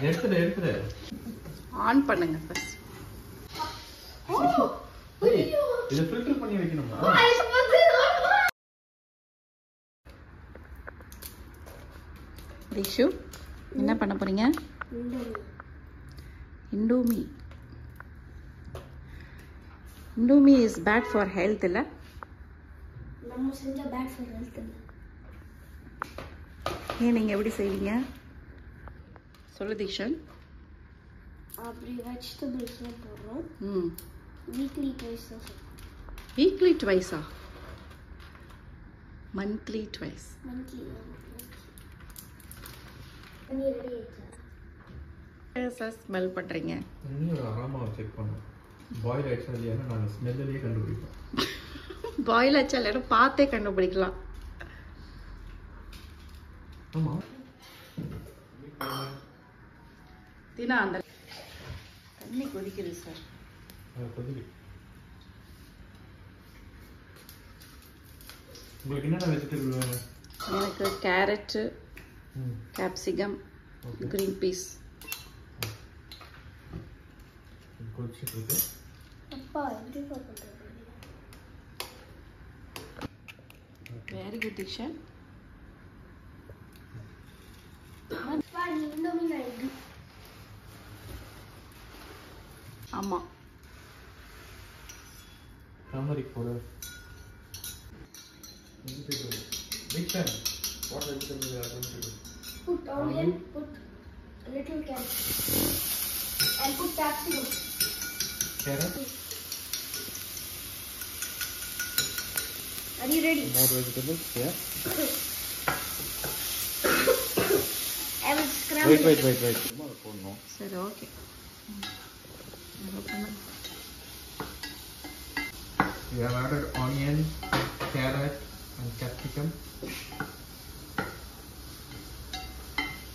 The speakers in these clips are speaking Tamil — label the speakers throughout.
Speaker 1: எடுத்துடு
Speaker 2: ஆன் பண்ணுங்க ஃபர்ஸ்ட்.
Speaker 1: இத ஃபில்டர் பண்ணி வைக்கணுமா?
Speaker 2: திஷு என்ன பண்ண போறீங்க? Indomie. Indomie is bad for health இல்ல?
Speaker 3: நம்ம செஞ்ச பேட் ஃபார் ஹெல்த் இல்ல.
Speaker 2: ஏன் நீங்க எப்படி செய்வீங்க? சொல்லு திஷன்.
Speaker 3: அப்படி வெஜிடபிள்ஸ்லாம் போடுறோம். வீக்லி ட்வைஸ் தான்.
Speaker 2: வீக்லி ட்வைஸா? Monthly twice.
Speaker 3: மந்த்லி. நீ ரெடி ஆயிச்சா?
Speaker 2: ஸ்மெல் பண்றீங்க.
Speaker 1: நீ ஒரு அரோமா செக் பண்ணு. பாயில் ஆயிடுச்சா இல்லையா நான் ஸ்மெல்லியே கண்டுபிடிப்பேன்.
Speaker 2: பாயில் ஆச்சா இல்லையா பார்த்தே கண்டுபிடிக்கலாம்.
Speaker 1: ஆமா.
Speaker 2: தினா அந்த தண்ணி கொதிக்குது சார்.
Speaker 1: கொதிக்கு. உங்களுக்கு என்னென்ன வெஜிடபிள் வேணும்?
Speaker 2: எனக்கு கேரட், கேப்சிகம், கிரீன் பீஸ்.
Speaker 1: கொதிச்சிட்டு
Speaker 3: அப்பா எப்படி பண்றது?
Speaker 2: Very good Dishan.
Speaker 3: அப்பா நீ இண்டோமி நான் எக்.
Speaker 2: ஆமா.
Speaker 1: Turmeric powder. Big fan. What vegetable you are going to do?
Speaker 3: Put onion, put a little carrot, and put capsicum.
Speaker 1: Carrot.
Speaker 3: Are you ready?
Speaker 1: More vegetables. Yeah.
Speaker 3: I will scramble.
Speaker 1: Wait. Tomorrow போடணும்.
Speaker 2: சரி okay.
Speaker 1: We have added onion, carrot, and capsicum.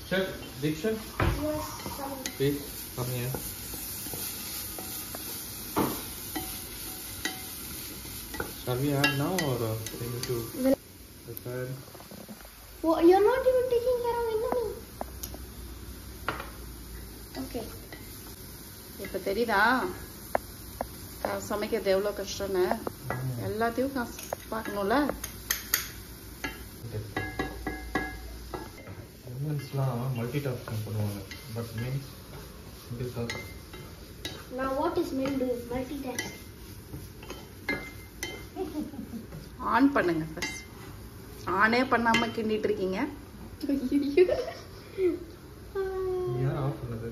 Speaker 1: Chef, Dikshan,
Speaker 3: Yes, some.
Speaker 1: please come here. Shall we add now or we need to prepare?
Speaker 3: Oh, you're not even taking care of indomie. Okay.
Speaker 2: இப்போ தெரியுதா சமைக்கிறது எவ்வளோ கஷ்டம்னு? எல்லாத்தையும் பார்க்கணும்ல.
Speaker 1: Women's-லாம் multitasking பண்ணுவாங்க. But men's this also.
Speaker 3: Now what is men doing? Multitask.
Speaker 2: On பண்ணுங்க ஃபர்ஸ்ட். ஆனே பண்ணாம கிண்டிட்டு இருக்கீங்க.
Speaker 1: யார் ஆஃப் பண்ணது?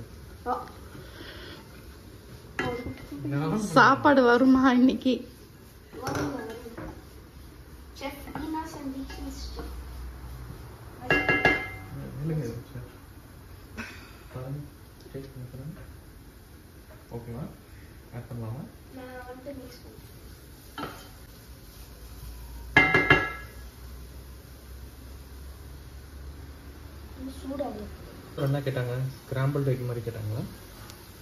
Speaker 2: சாப்பாடு வருமா இன்னைக்கு?
Speaker 3: Chef Dina's and Dikshan's chef.
Speaker 1: இல்லைங்க சார். டேஸ்ட் பண்ணுறேன். ஓகேவா? ஆட் பண்ணலாமா?
Speaker 3: நான் வந்து மிக்ஸ் பண்ணுறேன். சூடாக
Speaker 1: என்ன கேட்டாங்க? ஸ்கிராம்பிள் எக் மாதிரி கேட்டாங்களா?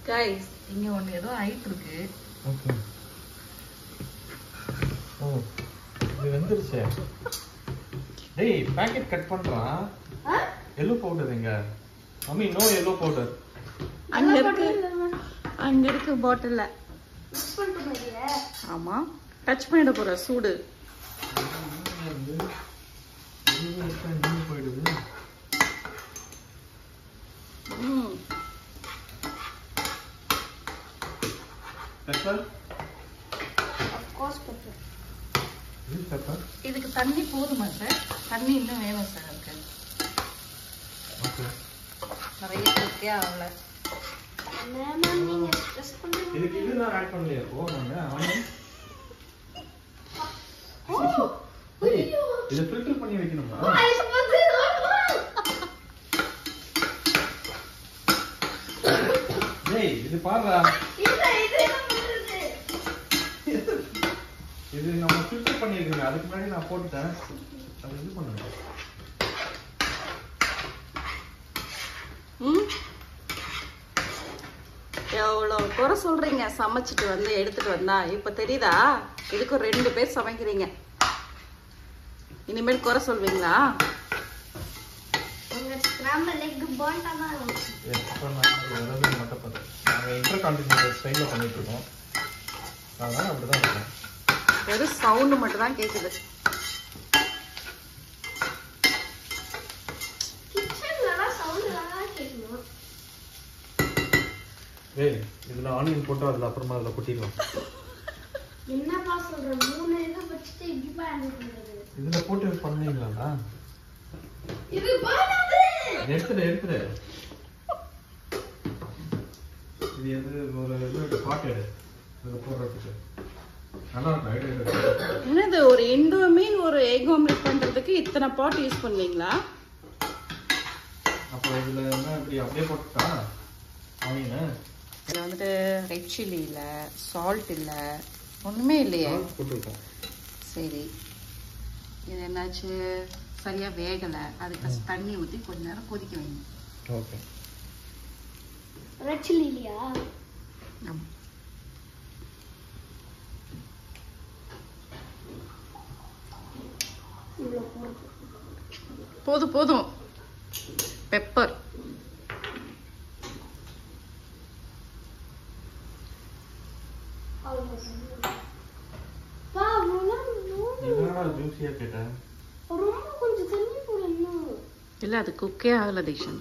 Speaker 2: கைஸ் இங்க ஒன்று ஏதோ ஆயிட்டு இருக்கு.
Speaker 1: ஓகே. ஓ இது வந்துருச்சு. டேய் பாக்கெட் கட் பண்றான். yellow powder எங்க? Mummy no yellow powder.
Speaker 2: அங்க இருக்கு பாட்டில்ல.
Speaker 3: மிக்ஸ் பண்ணிட்டு போறியா?
Speaker 2: ஆமா. டச் பண்ணிட போற சூடு.
Speaker 1: போயிடுது. Pepper?
Speaker 3: Of course pepper.
Speaker 1: This pepper?
Speaker 2: இதுக்கு தண்ணி போதுமா சார்? தண்ணி இன்னும் வேணும் சார் அதுக்கு.
Speaker 1: Okay.
Speaker 2: நிறைய இருக்கே ஆகல.
Speaker 3: மேம் நீங்க ஸ்ட்ரெஸ் பண்ணுங்க.
Speaker 1: இதுக்கு இதுதான் ஆட் பண்ணலையா? ஓ நாங்க ஆனியன். ஐயோ. இத ஃபில்டர் பண்ணி வைக்கணுமா? டேய் இது பாருடா. இது நம்ம ஃபில்டர் பண்ணிருக்கோம். அதுக்கு முன்னாடி நான் போட்டுட்டேன். அது இது பண்ணுங்க.
Speaker 2: எவ்வளோ குறை சொல்றீங்க சமைச்சிட்டு வந்து எடுத்துட்டு வந்தா. இப்ப தெரியுதா? இதுக்கு 2 பேர் சமைக்கிறீங்க. இனிமேல் குறை சொல்வீங்களா?
Speaker 3: உங்க நம்ம லெக் போண்டாமா
Speaker 1: எப்போ நான் மட்டும் பார்த்தேன் நாங்கள் இன்டர்கான்டினென்டல் ஸ்டைலில் பண்ணிட்டு இருக்கோம் அதனால அப்படிதான் இருக்கும்
Speaker 2: வெறும் சவுண்டு மட்டும் தான் கேக்குது.
Speaker 3: கிச்சன்ல சவுண்ட் நல்லா கேட்கணும்.
Speaker 1: ஏய் இதுல ஆனியன் போட்டு அதுல அப்புறமா அதுல கொட்டிடலாம்.
Speaker 3: என்னப்பா சொல்ற 3 இத வச்சிட்டு இப்படி பண்றது
Speaker 1: இதுல போட்டு பண்ணீங்களாடா
Speaker 3: இது பண்ணாதே
Speaker 1: எடுத்துடு இது எது ஒரு இது பாட் எடு இதுல போடுறதுக்கு நல்லா இருக்கும் ஐடியா.
Speaker 2: என்னது ஒரு இண்டோமீன் ஒரு எக் ஆம்லெட் பண்றதுக்கு இத்தனை பாட் யூஸ் பண்ணுவீங்களா?
Speaker 1: அப்போ இதுல என்ன இப்படி அப்படியே போட்டுட்டா ஆனியன்
Speaker 2: இதுல வந்துட்டு ரெட் சில்லி இல்ல, சால்ட் இல்ல, ஒண்ணுமே இல்லையே.
Speaker 1: போட்டுருக்கோம்.
Speaker 2: சரி, இது என்னாச்சு சரியா வேகல, அதுக்கு தண்ணி ஊத்தி கொஞ்ச நேரம் கொதிக்க வைங்க.
Speaker 1: ஓகே.
Speaker 3: ரெட் சில்லி இல்லையா?
Speaker 2: ஆமா. போதும் போதும். பெப்பர்
Speaker 1: ஜூஸியா கேட்டேன்.
Speaker 3: ரொம்ப கொஞ்சம் தண்ணி போடணும்.
Speaker 2: இல்ல அது குக்கே ஆகல தீக்ஷன்.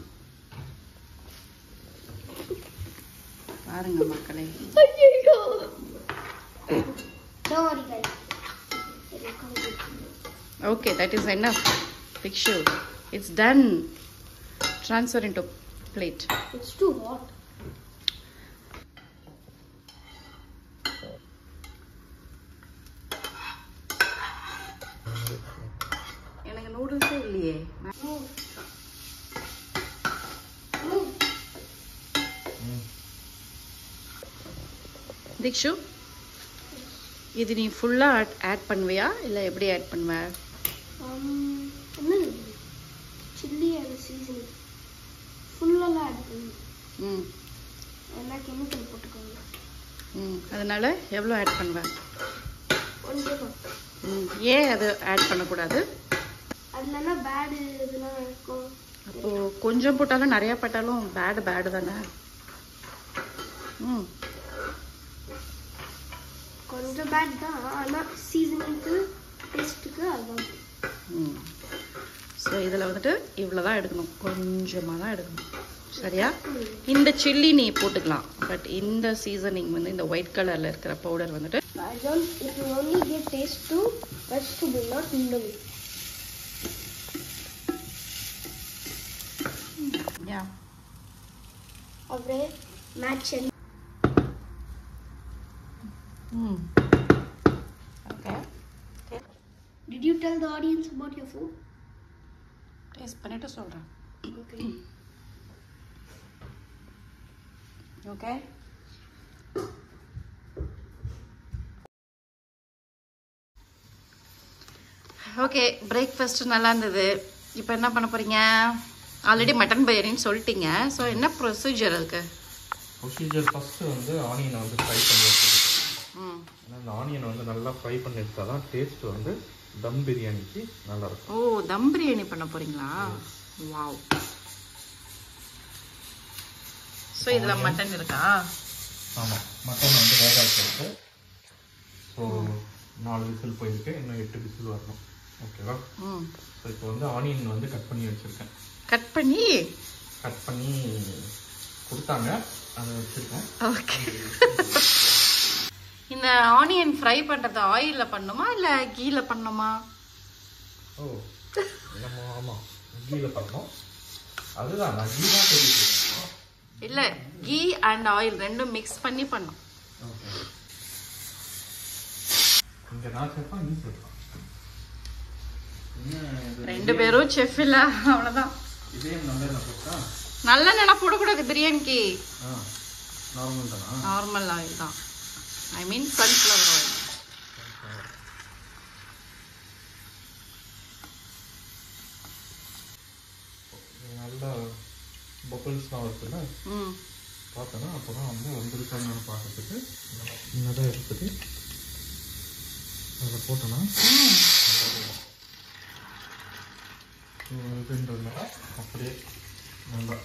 Speaker 2: பாருங்க மக்களே.
Speaker 3: Don't worry guys.
Speaker 2: Okay, that is enough. Dikshu, it's done. Transfer into plate.
Speaker 3: It's too hot.
Speaker 2: எனக்கு நூடுல்ஸே இல்லையே. திக்ஷு, இது நீ ஃபுல்லா ஆட் பண்ணுவியா இல்ல எப்படி ஆட் பண்ணுவ?
Speaker 3: என்ன சில்லி அண்ட் சீசனிங் ஃபுல்லாக ஆட் பண்ணி எல்லா கெமிக்கல் போட்டுக்கோங்க.
Speaker 2: அதனால எவ்வளோ ஆட் பண்ணுவ?
Speaker 3: கொஞ்சம்.
Speaker 2: ஏன் அது ஆட் பண்ணக்கூடாது?
Speaker 3: அதுலனா பேடு இதெல்லாம் இருக்கும்.
Speaker 2: அப்போ கொஞ்சம் போட்டாலும் நிறைய போட்டாலும் பேடு தானே.
Speaker 3: கொஞ்சம் பேட் தான், ஆனால் சீசனிங்க்கு டேஸ்ட்டுக்கு அதுதான்.
Speaker 2: ஸோ இதில் வந்துட்டு இவ்வளோ தான் எடுக்கணும், கொஞ்சமாக தான் எடுக்கணும். சரியா? இந்த சில்லி நீ போட்டுக்கலாம், பட் இந்த சீசனிங் வந்து இந்த ஒயிட் கலரில் இருக்கிற பவுடர் வந்துட்டு
Speaker 3: it will only give taste to vegetable, not indomie.
Speaker 2: Yeah.
Speaker 3: அப்படியே match.
Speaker 2: Okay.
Speaker 3: Did you tell the audience about your food?
Speaker 2: Taste பண்ணிட்டு சொல்கிறேன்.
Speaker 3: Okay.
Speaker 2: Okay. ஓகே, பிரேக்ஃபாஸ்ட் நல்லா இருந்தது. இப்போ என்ன பண்ண போறீங்க? ஆல்ரெடி மட்டன் பிரியாணின்னு சொல்லிட்டீங்க. ஸோ என்ன ப்ரொசீஜர் அதுக்கு?
Speaker 1: ப்ரொசீஜர் ஃபர்ஸ்ட் வந்து ஆனியனை வந்து ஃப்ரை பண்ணி வச்சுக்கணும். அந்த ஆனியனை வந்து நல்லா ஃப்ரை பண்ணி எடுத்தால் தான் டேஸ்ட் வந்து தம் பிரியாணிக்கு நல்லா இருக்கும்.
Speaker 2: ஓ, தம் பிரியாணி பண்ண போறீங்களா? வாவ். ஸோ இதில் மட்டன் இருக்கா?
Speaker 1: ஆமாம், மட்டன் வந்து வேக வச்சிருக்கு. ஸோ 4 விசில் போயிருக்கு, இன்னும் 8 விசில் வரணும். ஓகேவா? ஸோ இப்போ வந்து ஆனியன் வந்து கட் பண்ணி வச்சுருக்கேன். கட் பண்ணி கொடுத்தாங்க, அதை வச்சுருக்கேன்.
Speaker 2: ஓகே. இந்த ஆனியன் ஃப்ரை பண்ணுறது ஆயிலில் பண்ணுமா இல்லை கீயில் பண்ணணுமா?
Speaker 1: ஓ, நம்ம ஆமாம் கீயில் பண்ணணும். அதுதான் நான் கீ தான் தெரியுது.
Speaker 2: இல்லை, கீ அண்ட் ஆயில் ரெண்டும் மிக்ஸ் பண்ணி பண்ணும்.
Speaker 1: ஓகே. இங்கே நான் சேர்ப்பேன், நீ சேர்ப்பேன்.
Speaker 2: ரெண்டு பேரும் செஃப் இல்ல, அவ்வளவுதான்.
Speaker 1: இதே நல்லெண்ணெய் போட்டா?
Speaker 2: நல்லெண்ணெய் போடக்கூடாது பிரியாணிக்கு.
Speaker 1: நார்மல் தானா?
Speaker 2: நார்மல் ஆயில் தான். ஐ மீன் சன்ஃப்ளவர் ஆயில்.
Speaker 1: நல்லா பபிள்ஸ்லாம் வருதுல்ல, பார்த்தோன்னா அப்போ தான் வந்து வந்துருக்காங்கன்னு பார்க்கறதுக்கு இன்னதான் எடுத்துட்டு அதில் போட்டோன்னா இதுன்றதுனால அப்படியே நல்லா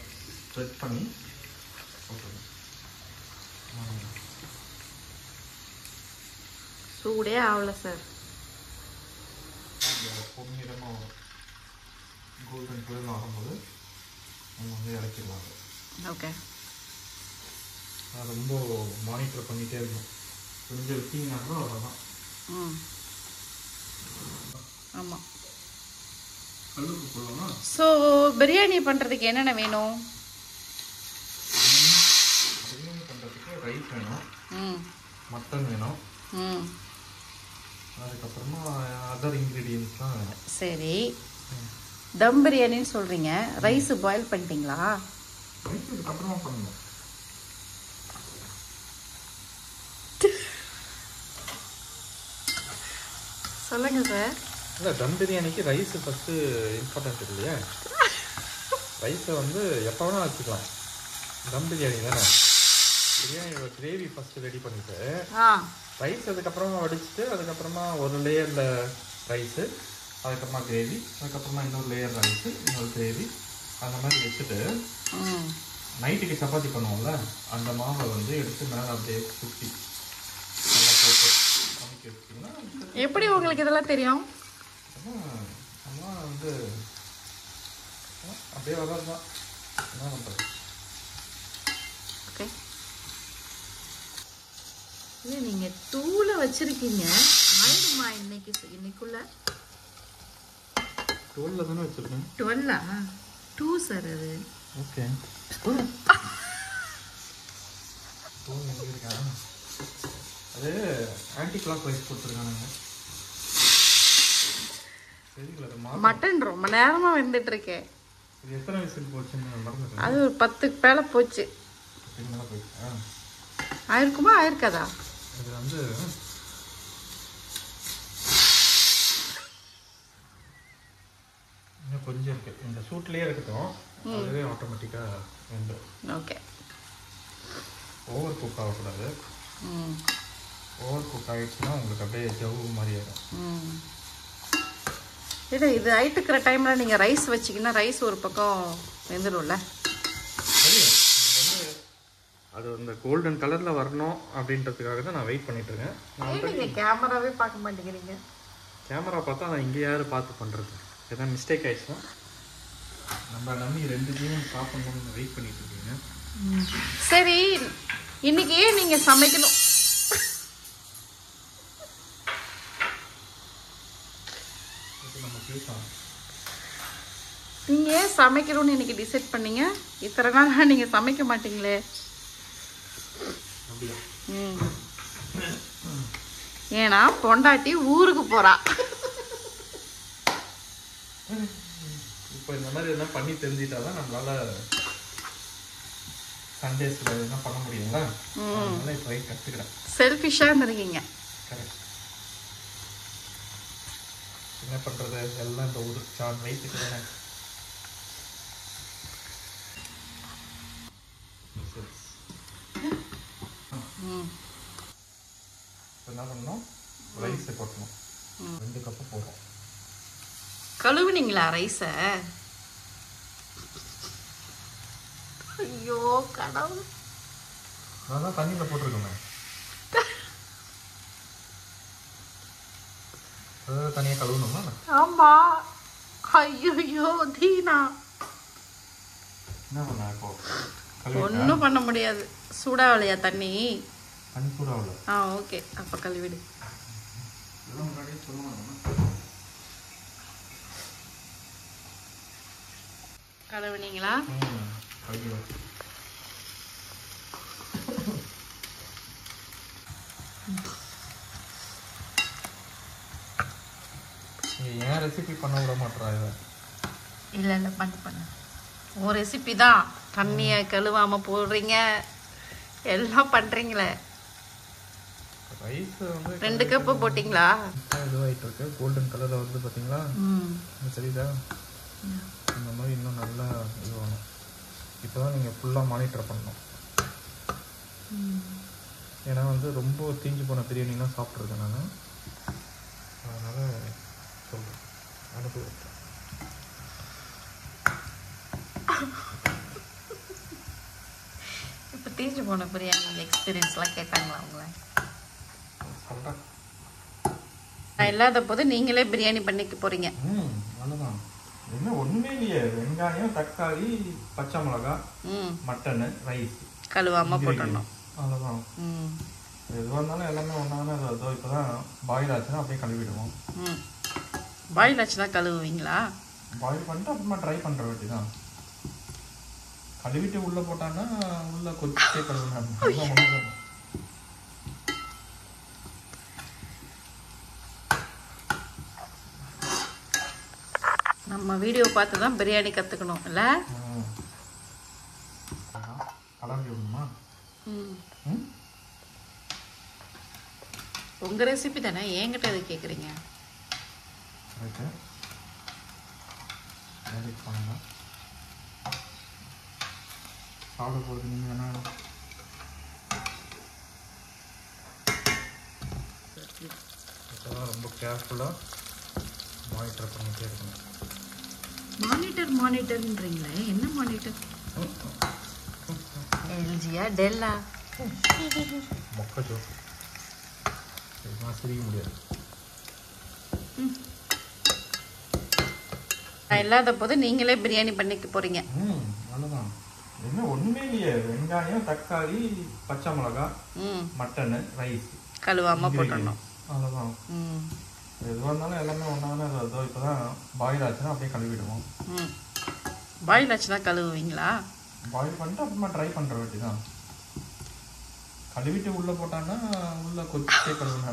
Speaker 1: ஸ்ப்ரெட் பண்ணி போட்டுருங்க.
Speaker 2: சூடே ஆகல சார்.
Speaker 1: பொன்னிறமாக வரும். கோல்டன் கலர் ஆகும்போது நம்ம வந்து இறக்கிடலாம்.
Speaker 2: ஓகே.
Speaker 1: நான் ரொம்ப மானிட்டர் பண்ணிகிட்டே இருக்கணும். கொஞ்சம் விட்டீங்கன்னா கூட அவ்வளோதான்.
Speaker 2: ஆமாம்.
Speaker 1: கல்லுக்கு போடலாமா?
Speaker 2: ஸோ பிரியாணி பண்ணுறதுக்கு என்னென்ன வேணும்?
Speaker 1: பிரியாணி பண்ணுறதுக்கு ரைஸ் வேணும், மட்டன் வேணும், அதுக்கப்புறமா அதர் இன்க்ரீடியன்ஸ்லாம் வேணும்.
Speaker 2: சரி, தம் பிரியாணின்னு சொல்கிறீங்க, ரைஸ் பாயில் பண்ணிட்டீங்களா?
Speaker 1: ரைஸ் இதுக்கப்புறமா பண்ணணும்.
Speaker 2: சொல்லுங்க சார்.
Speaker 1: இல்லை, தம் பிரியாணிக்கு ரைஸ் ஃபஸ்ட்டு இம்பார்ட்டன்ட் இல்லையா? ரைஸை வந்து எப்போ வேணால் வச்சுக்கலாம். தம் பிரியாணி தானே. பிரியாணியோட கிரேவி ஃபஸ்ட்டு ரெடி பண்ணிவிட்டு ரைஸ் அதுக்கப்புறமா வடிச்சிட்டு அதுக்கப்புறமா ஒரு லேயரில் ரைஸு, அதுக்கப்புறமா கிரேவி, அதுக்கப்புறமா இன்னொரு லேயர் ரைஸு, இன்னொரு கிரேவி, அந்த மாதிரி வச்சுட்டு நைட்டுக்கு சப்பாத்தி பண்ணுவோம்ல, அந்த மாவை வந்து எடுத்து மேலே அப்படியே சுற்றி போட்டு சமைக்க வச்சிட்டிங்கன்னா.
Speaker 2: எப்படி உங்களுக்கு இதெல்லாம் தெரியும்?
Speaker 1: அம்மா வந்து அப்படியே வளர்றது தான். என்ன பண்ணுறது?
Speaker 2: ஓகே. இல்லை, நீங்கள் தூளை வச்சுருக்கீங்க, ஆயிடுமா இன்னைக்குள்ள?
Speaker 1: 12 தானே வச்சுருக்கேன்.
Speaker 2: 12ஆ? 2 சார் அது.
Speaker 1: ஓகே. அது ஆன்டி கிளாக் வைஸ் கொடுத்துருக்கானுங்க.
Speaker 2: மட்டன் ரொம்ப நேரமா வெந்துட்டு இருக்கேன்.
Speaker 1: இது எத்தனை விசில் போச்சுன்னு மறந்துட்டேன்.
Speaker 2: அது ஒரு 10க்கு மேல போச்சு.
Speaker 1: 10க்கு மேல போச்சா?
Speaker 2: ஆயிருக்குமா ஆயிருக்காதா?
Speaker 1: இது வந்து இன்னும் கொஞ்சம் இருக்கு. இந்த சூட்லயே இருக்கட்டும், அதுவே ஆட்டோமேட்டிக்கா வெந்துடும்.
Speaker 2: ஓகே.
Speaker 1: ஓவர் குக் ஆகக்கூடாது. ஓவர் குக் ஆகிடுச்சுன்னா உங்களுக்கு அப்படியே ஜவ்வு மாதிரி ஆகிடும்.
Speaker 2: இல்லை, இது ஆயிட்டுக்கிற டைமில் நீங்கள் ரைஸ் வச்சிங்கன்னா ரைஸ் ஒரு பக்கம் வெந்துடும்ல.
Speaker 1: சரி, வந்து அது அந்த கோல்டன் கலரில் வரணும் அப்படின்றதுக்காக தான் நான் வெயிட் பண்ணிட்டுருக்கேன்.
Speaker 2: நீங்கள் கேமராவே பார்க்க மாட்டேங்கிறீங்க.
Speaker 1: கேமரா பார்த்தா நான் இங்கே யார் பார்த்து பண்ணுறது? எதாவது மிஸ்டேக் ஆயிடுச்சுன்னா நம்ம நம்பி 2 ஜீவன் சாப்பிடணும்னு வெயிட் பண்ணிட்டு இருக்கீங்க.
Speaker 2: சரி, இன்னைக்கு ஏன் நீங்கள் சமைக்கணும்? நீங்க ஏன் சமைக்கணும்னு இன்னைக்கு டிசைட் பண்ணீங்க? இத்தனை நாள் நீங்க சமைக்க மாட்டீங்களே. ஏன்னா பொண்டாட்டி ஊருக்கு போறா.
Speaker 1: இப்போ இந்த மாதிரி என்ன பண்ணி தெரிஞ்சிட்டாதான் நம்மளால சண்டேஸ்ல என்ன பண்ண முடியுங்களா? அதனால இப்போ கற்றுக்கிறேன்.
Speaker 2: செல்ஃபிஷா இருந்திருக்கீங்க.
Speaker 1: கரெக்ட். என்ன பண்றது, எல்லாம் இந்த ஒரு சான் வயிற்றுக்கு தானே. என்ன பண்ணணும்? ரைஸை கொட்டணும். 2 கப்பு போடுறோம்.
Speaker 2: கழுவுனீங்களா ரைஸை? ஐயோ கடவுள்,
Speaker 1: நான் தான் தண்ணியில் போட்டிருக்கேன். தனியாக கழுவணுமா?
Speaker 2: ஆமா. ஐயோ தீனா,
Speaker 1: என்ன பண்ண இப்போ?
Speaker 2: ஒன்றும் பண்ண முடியாது. சூடாவலையா தண்ணி?
Speaker 1: தண்ணி சூடாகல.
Speaker 2: ஓகே, அப்போ கழுவிடு.
Speaker 1: முன்னாடியே சொல்லுவாங்க.
Speaker 2: கழுவுனீங்களா?
Speaker 1: ஏன் ரெசிபி பண்ண விட மாட்டேறா இதை?
Speaker 2: இல்லை பண்ணு. ஒரு ரெசிபி தான். தண்ணியை கழுவாம போடுறீங்க, எல்லாம் பண்றீங்களே.
Speaker 1: ரைஸ் வந்து
Speaker 2: 2 கப்பு போட்டிங்களா?
Speaker 1: இதுவாகிட்டு இருக்கு. கோல்டன் கலரில் வந்து பார்த்தீங்களா? சரிதா? இந்த மாதிரி இன்னும் நல்லா இதுவாகணும். இப்போ தான் நீங்கள் ஃபுல்லாக மானிட்டர் பண்ணணும். ஏன்னா வந்து ரொம்ப தீஞ்சு போன பிரியாணிலாம் சாப்பிட்ருக்கேன் நான். அதனால் சொல்கிறேன், அனுப்பி வைக்கிறேன்.
Speaker 2: தீஞ்சு போன பிரியாணி எக்ஸ்பீரியன்ஸ்லாம் கேட்டாங்களா உங்களை?
Speaker 1: சொல்கிறேன்.
Speaker 2: நான் இல்லாத போது நீங்களே பிரியாணி பண்ணிக்க போறீங்க.
Speaker 1: அவ்வளோதான். என்ன ஒன்றுமே இல்லையே, வெங்காயம், தக்காளி, பச்சை மிளகாய், மட்டனு, ரைஸ்
Speaker 2: கழுவாம போட்டுடணும்.
Speaker 1: அவ்வளோதான். எதுவாக இருந்தாலும் எல்லாமே ஒன்றாதானே. அதோ இப்போ தான் பாயில் ஆச்சுன்னா அப்படியே கழுவிடுவோம்.
Speaker 2: பாயில் ஆச்சுன்னா கழுவுவீங்களா?
Speaker 1: பாயில் பண்ணிட்டு அப்புறமா ட்ரை பண்ணுற வேண்டி தான். கழுவிட்டு உள்ளே போட்டான்னா உள்ளே கொதிச்சே கழுவுனா.
Speaker 2: நம்ம வீடியோ பார்த்து தான் பிரியாணி கற்றுக்கணும் இல்லை?
Speaker 1: கலந்து விடணுமா?
Speaker 2: உங்கள் ரெசிபி தானே, என்கிட்ட எது கேட்குறீங்க?
Speaker 1: சாப்பிட போகிறது நீங்கள் வேணா. ரொம்ப கேர்ஃபுல்லாக மானிட்டர் பண்ணிகிட்டே இருக்கணும்.
Speaker 2: மானிட்டர்ன்றீங்களே, என்ன மானிட்டர்? எல்ஜியா டெல்லா?
Speaker 1: மொக்கச்சோ சிரிக்க முடியாது.
Speaker 2: நான் இல்லாத போது நீங்களே பிரியாணி பண்ணிக்க போறீங்க.
Speaker 1: அவ்வளோதான். என்ன ஒன்றுமே இல்லையே, வெங்காயம், தக்காளி, பச்சை மிளகாய், மட்டனு, ரைஸ்
Speaker 2: கழுவாம போட்டுடணும்.
Speaker 1: அவ்வளோதான். எதுவாக இருந்தாலும் எல்லாமே ஒன்றாதானே. அதோ இப்போ தான் பாயில் ஆச்சுன்னா அப்படியே கழுவிடுவோம்.
Speaker 2: பாயில் ஆச்சுன்னா கழுவுவீங்களா?
Speaker 1: பாயில் பண்ணிட்டு அப்புறமா ட்ரை பண்ணுற வேண்டி தான். கழுவிட்டு உள்ளே போட்டான்னா உள்ளே கொதிச்சே கழுவுனா.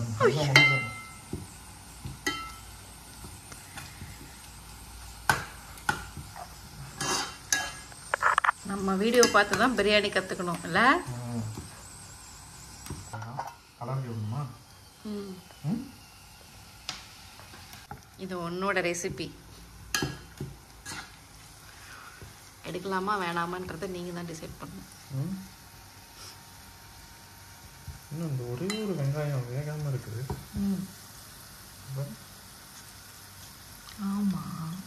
Speaker 2: நம்ம வீடியோ பார்த்து தான் பிரியாணி கற்றுக்கணும் இல்லை?
Speaker 1: கலந்து விடணுமா?
Speaker 2: இது உன்னோட ரெசிபி. எடுக்கலாமா வேணாமான்றதை நீங்கள் தான் டிசைட் பண்ணணும்.
Speaker 1: இன்னும் இந்த ஒரே ஒரு வெங்காயம் வேகாமல் இருக்குது.
Speaker 2: ஆமாம்,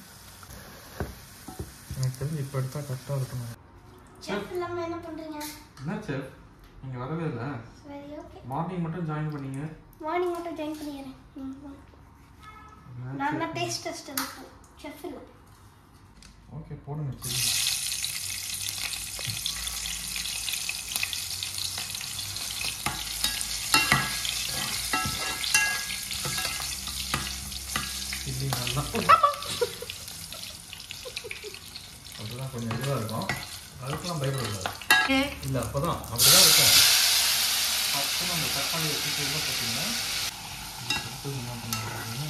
Speaker 1: எனக்கு தெரிஞ்சு இப்போ எடுத்தால் கரெக்டாக இருக்கணும்.
Speaker 3: செஃப் இல்லாம என்ன பண்றீங்க?
Speaker 1: என்ன செஃப், நீங்கள் வரவே இல்லை.
Speaker 3: சரி, ஓகே.
Speaker 1: மார்னிங் மட்டும் ஜாயின் பண்ணீங்க.
Speaker 3: மார்னிங் மட்டும் ஜாயின் பண்ணிக்கிறேன். நான் தான் டேஸ்ட் டெஸ்ட் எடுப்பேன். செஃப் இல்லை.
Speaker 1: ஓகே, போடுங்க. சரி, இப்படி நல்லா அதுதான் கொஞ்சம் இதுவாக இருக்கும். அதுக்கெல்லாம் பயப்படக்கூடாது. இல்லை, அப்போ தான் அப்படி தான் இருக்கும். ஃபஸ்ட்டு நம்ம தக்காளி வச்சுட்டு பார்த்தீங்கன்னா என்ன பண்ணுறாங்க.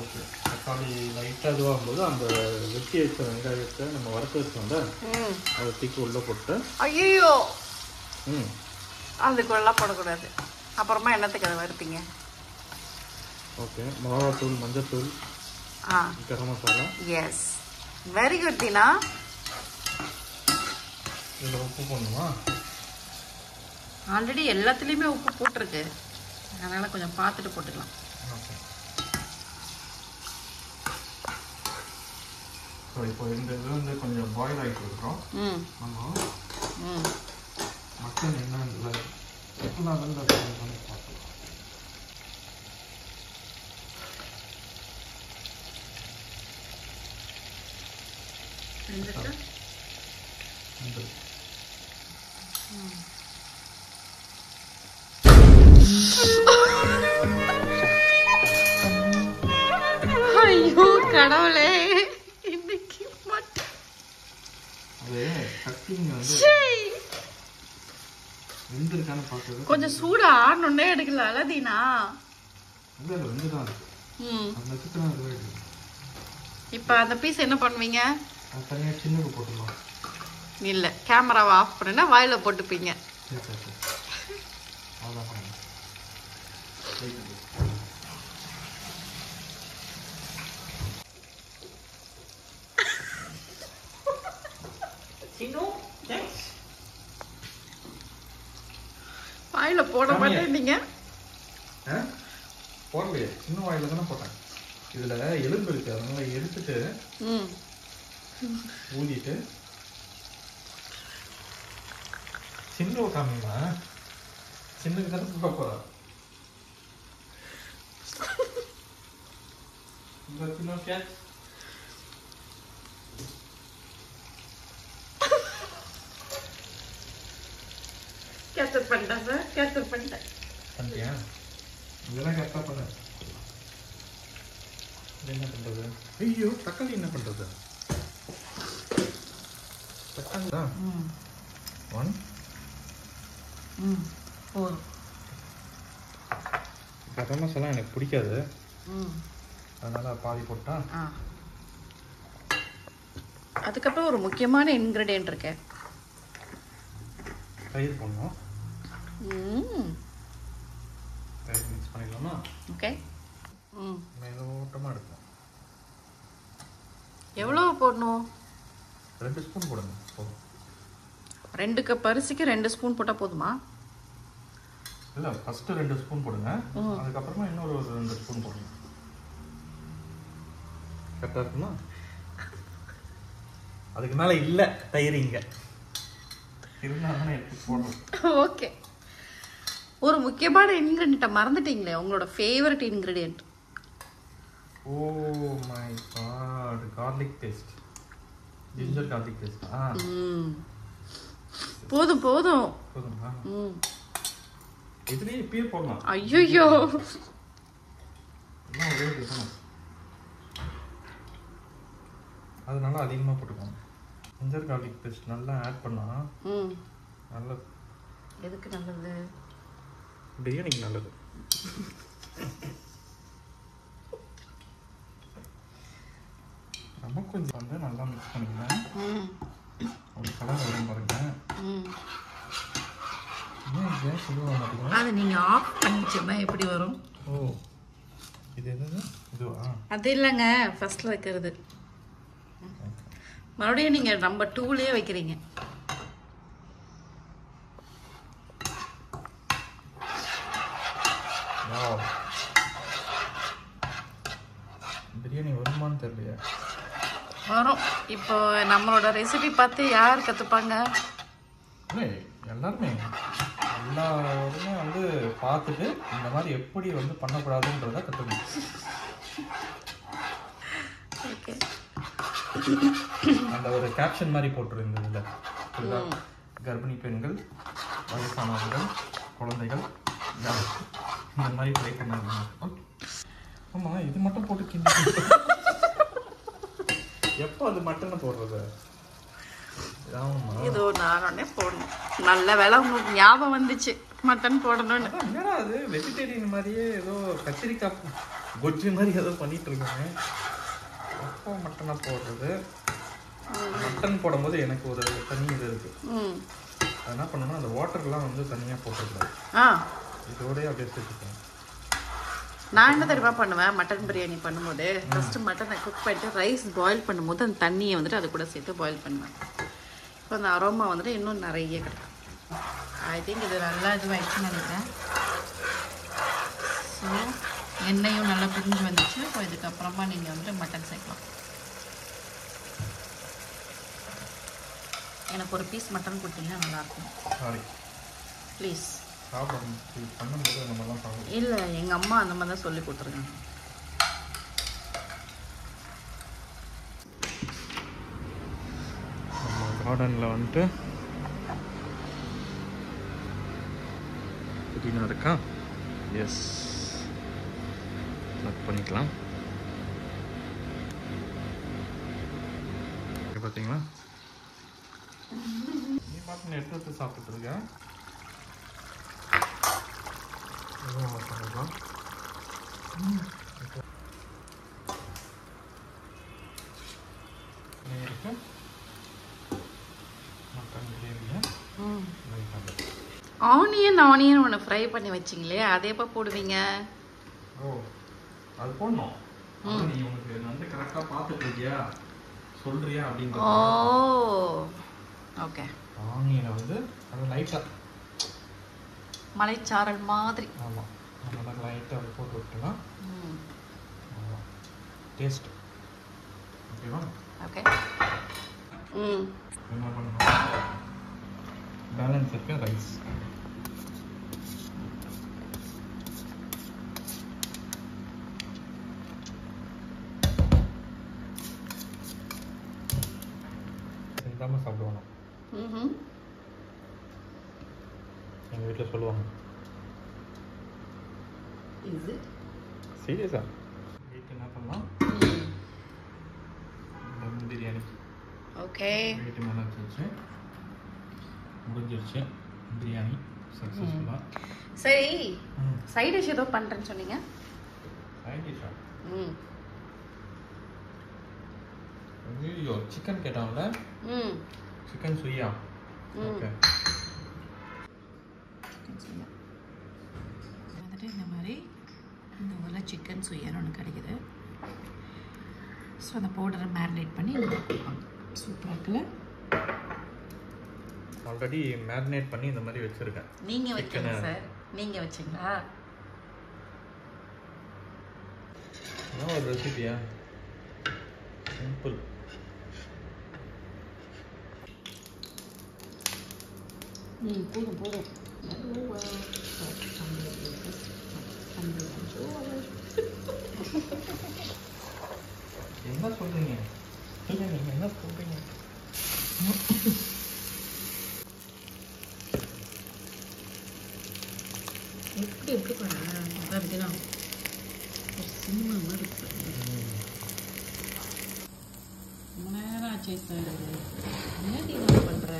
Speaker 1: ஓகே, தக்காளி லைட்டாக இதுவாகும்போது அந்த வெட்டி வச்ச வெங்காயத்தை நம்ம வறுத்து வச்சோம்ல, அதை தூக்கி உள்ளே போட்டு.
Speaker 2: ஐயோ, அதுக்குள்ளெல்லாம் போடக்கூடாது. அப்புறமா என்னத்துக்கு அதை வறுப்பீங்க?
Speaker 1: ஓகே, மிளகாத்தூள், மஞ்சத்தூள், garam masala.
Speaker 2: Yes, very good Deena.
Speaker 1: இதில் உப்பு போடணுமா?
Speaker 2: ஆல்ரெடி எல்லாத்துலேயுமே உப்பு போட்டிருக்கு, அதனால் கொஞ்சம் பார்த்துட்டு போட்டுக்கலாம்.
Speaker 1: ஓகே, ஸோ இப்போ இந்த இது வந்து கொஞ்சம் பாயில் ஆகிட்டு இருக்கிறோம். நம்ம மட்டன் என்ன எப்படிலாம் வந்து பார்க்கலாம்.
Speaker 2: ஐயோ கடவுளே, இன்னைக்கு மட்டும்
Speaker 1: அது கட்டிங் வந்து வெந்திருக்கான்னு பார்க்குறது.
Speaker 2: கொஞ்சம் சூடா ஆடணுன்னே எடுக்கலாம்ல தீனா?
Speaker 1: இல்லை, அது வெந்து தான் இருக்கு. அந்த சிக்கன் இதுவே இருக்குது.
Speaker 2: இப்போ அந்த பீஸ் என்ன பண்ணுவீங்க?
Speaker 1: அது தனியாக சின்னது போட்டுக்கலாம்.
Speaker 2: இல்லை, கேமராவை ஆஃப் பண்ணுன்னா வாயில் போட்டுப்பீங்க.
Speaker 1: சரி சரி சரி, அவ்வளோதான் பண்ணுங்க.
Speaker 2: வாயில போட மாட்டேன்.
Speaker 1: போடலையே, சின்ன வாயில தானே போட்டேன். இதுல எலும்பு இருக்கு, அதனால எடுத்துட்டு ஊதிட்டு சின்ன காமிங்களா சின்னக்கு தானே போக போகிறா சின்ன கேட்ச்
Speaker 2: கேப்சர் பண்ணிட்டேன் சார், கேப்சர் பண்ணிட்டேன்.
Speaker 1: பண்ணிட்டியா? இதெல்லாம் கரெக்டாக பண்ண. இது என்ன பண்ணுறது? ஐயோ தக்காளி என்ன பண்ணுறது? தக்காளி தான் 1
Speaker 2: போதும்.
Speaker 1: கரம் மசாலா எனக்கு பிடிக்காது, அதனால பாதி போட்டா.
Speaker 2: அதுக்கப்புறம் ஒரு முக்கியமான இன்க்ரீடியன்ட் இருக்கு,
Speaker 1: தயிர் போடணும். தயிர் மிக்ஸ் பண்ணிடலாமா?
Speaker 2: ஓகே.
Speaker 1: மேலோட்டமாக எடுக்கணும்.
Speaker 2: எவ்வளோ போடணும்?
Speaker 1: 2 ஸ்பூன் போடுங்க போதும்.
Speaker 2: 2 கப் அரிசிக்கு 2 ஸ்பூன் போட்டால் போதுமா?
Speaker 1: இல்லை, ஃபஸ்ட்டு 2 ஸ்பூன் போடுங்க, அதுக்கப்புறமா இன்னொரு 2 ஸ்பூன் போடுங்க. கரெக்டாக இருக்குமா? அதுக்கு மேலே இல்லை தயிர் இங்கே இருந்தால் எடுத்து போடணும்.
Speaker 2: ஓகே. ஒரு முக்கியமான இன்க்ரீடியண்ட்டை மறந்துட்டீங்களே, உங்களோட favourite ingredient.
Speaker 1: Oh my god, garlic paste, ginger garlic paste.
Speaker 2: போதும் போதும்
Speaker 1: போதுமா? இதுலேயே இப்பயே போடலாம்.
Speaker 2: ஐயோ,
Speaker 1: அதனால அதிகமாக போட்டுக்கோங்க. ஜிஞ்சர் கார்லிக் பேஸ்ட் நல்லா ஆட் பண்ணால் நல்லது.
Speaker 2: எதுக்கு நல்லது?
Speaker 1: பிரியாணிக்கு நல்லது. நம்ம கொஞ்சம் வந்து நல்லா மிக்ஸ் பண்ணிக்கலாம். ஒரு கலர் வரும் பாருங்க. ஏன் கேஸ் சொல்லுவாங்க மாட்டீங்களா?
Speaker 2: அது நீங்கள் ஆஃப் பண்ணிச்சோம்னா எப்படி வரும்?
Speaker 1: ஓ, இது என்னது? இதுவா?
Speaker 2: அது இல்லைங்க, ஃபர்ஸ்ட்ல வைக்கிறது. மறுபடியும் நீங்கள் நம்பர் 2லயே வைக்கிறீங்க.
Speaker 1: பிரியாணி வருமானு தெரியலையா?
Speaker 2: வரும். இப்போ நம்மளோட ரெசிபி பார்த்து யார் கற்றுப்பாங்க?
Speaker 1: இல்லை, எல்லாருமே வந்து பார்த்துட்டு இந்த மாதிரி எப்படி வந்து பண்ணக்கூடாதுன்றத கற்றுக்கணும்.
Speaker 2: ஓகே.
Speaker 1: அந்த ஒரு கேப்ஷன் மாதிரி போட்டுருந்தது இல்லை, கர்ப்பிணி பெண்கள், வயசானவர்கள், குழந்தைகள் இந்த மாதிரி ட்ரை பண்ணாங்க. ஆமாம், இது மட்டும் போட்டு கிண்டி எப்போ அது மட்டனை போடுறது?
Speaker 2: இதோ நானே போடணும். நல்ல வேலை உங்களுக்கு ஞாபகம் வந்துச்சு மட்டன் போடணும்னு.
Speaker 1: என்னடா அது வெஜிடேரியன் மாதிரியே ஏதோ கத்திரிக்காய் கொஜ்ஜு மாதிரி ஏதோ பண்ணிட்டு இருக்காங்க. எப்போ மட்டனை போடுறது? மட்டன் போடும்போது எனக்கு ஒரு தனி இது இருக்கு. அது என்ன பண்ணணும்னா அந்த வாட்டர்லாம் வந்து தனியாக போட்டுருக்கேன், இதோடய அப்படியே சேர்த்துக்கேன்.
Speaker 2: நான் என்ன தெரியுமா பண்ணுவேன், மட்டன் பிரியாணி பண்ணும்போது ஃபஸ்ட்டு மட்டனை குக் பண்ணிட்டு ரைஸ் பாயில் பண்ணும்போது அந்த தண்ணியை வந்துட்டு அது கூட சேர்த்து பாயில் பண்ணுவேன். இப்போ அந்த அரோமா வந்துட்டு இன்னும் நிறைய கிடைக்கும். ஐ திங்க் இது நல்லா இதுவாகிடுச்சுன்னு நினைக்கிறேன். ஸோ எண்ணெயும் நல்லா பிரிஞ்சு வந்துச்சு. ஸோ இதுக்கப்புறமா நீங்கள் வந்துட்டு மட்டன் சேர்க்கலாம். எனக்கு ஒரு பீஸ் மட்டன் கொடுத்தீங்கன்னா நல்லாயிருக்கும்.
Speaker 1: Sorry
Speaker 2: please.
Speaker 1: பண்ணும்போது நம்மலாம் சாப்பிடுவோம்.
Speaker 2: இல்லை, எங்கள் அம்மா அந்த மாதிரி தான் சொல்லி கொடுத்துருக்காங்க.
Speaker 1: நம்ம கார்டனில் வந்துட்டு புதினா இருக்கா? எஸ், கட் பண்ணிக்கலாம். பார்த்தீங்களா, நீ பார்த்து எடுத்து சாப்பிட்டு இருக்கேன்.
Speaker 2: ஆனியன் ஒன்று ஃப்ரை பண்ணி வச்சிங்களே, அதை எப்போ போடுவீங்க?
Speaker 1: ஓ, அது போடணும். நீ உனக்கு வந்து கரெக்டாக பார்த்துட்டு இருக்கியா, சொல்றியா அப்படின்றது.
Speaker 2: ஓ ஓகே.
Speaker 1: ஆனியனை வந்து அது லைட்டாக
Speaker 2: மலைச்சாரல் மாதிரி.
Speaker 1: ஆமாம், நல்லா லைட்டாக அதை போட்டு விட்டுனா டேஸ்ட் ஓகேவா?
Speaker 2: ஓகே.
Speaker 1: என்ன பண்ணணும், பேலன்ஸ் இருக்க ரைஸ். செஞ்சாமல் சாப்பிடுவாங்க. எங்கள் வீட்டில் சொல்லுவாங்க.
Speaker 2: இது
Speaker 1: சீரியஸா? வீட்டு என்ன பண்ணலாம்? தம் பிரியாணி.
Speaker 2: ஓகே.
Speaker 1: வீட்டு மேலே வச்சிருச்சு, முடிஞ்சிருச்சு பிரியாணி சக்ஸஸ்ஃபுல்லாக.
Speaker 2: சரி, சைட் டிஷ் ஏதோ பண்ணுறேன்னு சொன்னீங்க.
Speaker 1: சைட் டிஷ்ஷா? ஐயோ, சிக்கன் கேட்டாங்கல்ல. சிக்கன் சுயா. ஓகே.
Speaker 2: வந்துட்டு இந்த மாதிரி இந்த ஊரில் சிக்கன் சுயான்னு ஒன்று கிடைக்குது. ஸோ அந்த பவுடரை மேரினேட் பண்ணி கொடுப்பாங்க. சூப்பராக இருக்குல்ல?
Speaker 1: ஆல்ரெடி மேரினேட் பண்ணி இந்த மாதிரி வச்சுருக்கேன்.
Speaker 2: நீங்கள் வைக்கல சார், நீங்கள் வச்சிங்களா?
Speaker 1: அதான் ஒரு ரெசிபியா? சிம்பிள்.
Speaker 2: போதும் போதும்.
Speaker 1: என்ன சொல்றீங்க? நீங்க என்ன சொல்றீங்க?
Speaker 2: எப்படி எப்படி பாருங்க, ஒரு சினிமா மாதிரி இருக்கு. ரொம்ப நேரம் ஆச்சு சார். என்ன நீங்க பண்ற?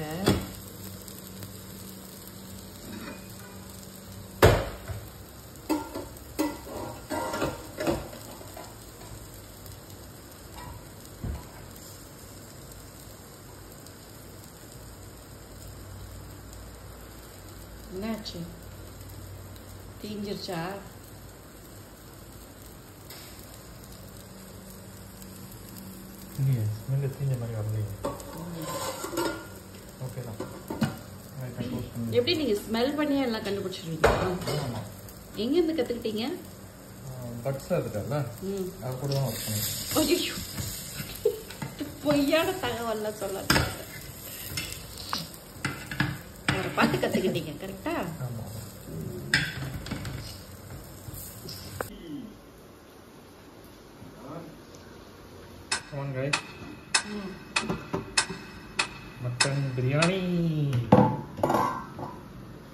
Speaker 2: என்னாச்சு? தீஞ்சிருச்சா?
Speaker 1: இல்லையே, ஸ்மெல்லு தீஞ்ச மாதிரி வரலையே. ஓகே தான்.
Speaker 2: எப்படி நீங்கள் ஸ்மெல் பண்ணியே எல்லாம் கண்டுபிடிச்சிருவீங்க?
Speaker 1: ஆமாம்.
Speaker 2: எங்கேருந்து கற்றுக்கிட்டீங்க?
Speaker 1: பட்ஸாக இருக்குல்ல, அது கூட தான் ஒர்க் பண்ணிருக்கேன்.
Speaker 2: ஐயோ, பொய்யான தகவல்லாம் சொல்லாது. அவரை பார்த்து கற்றுக்கிட்டீங்க, கரெக்டா?
Speaker 1: ஆமாம். Come on guys. Mutton biryani.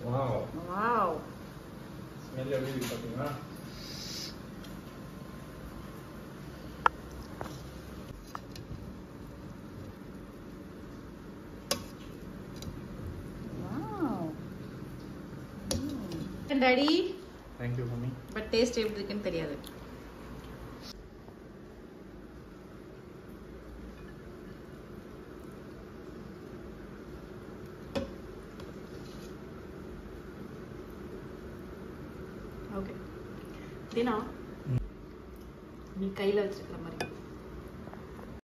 Speaker 1: Wow.
Speaker 2: Wow.
Speaker 1: Smell எப்படி இருக்கு பாத்தீங்களா?
Speaker 2: Wow. Daddy.
Speaker 1: Thank you mommy.
Speaker 2: But taste எப்படி இருக்குன்னு தெரியாது. ஓகே. தினா நீ கையில் வச்சுருக்கிற மாதிரி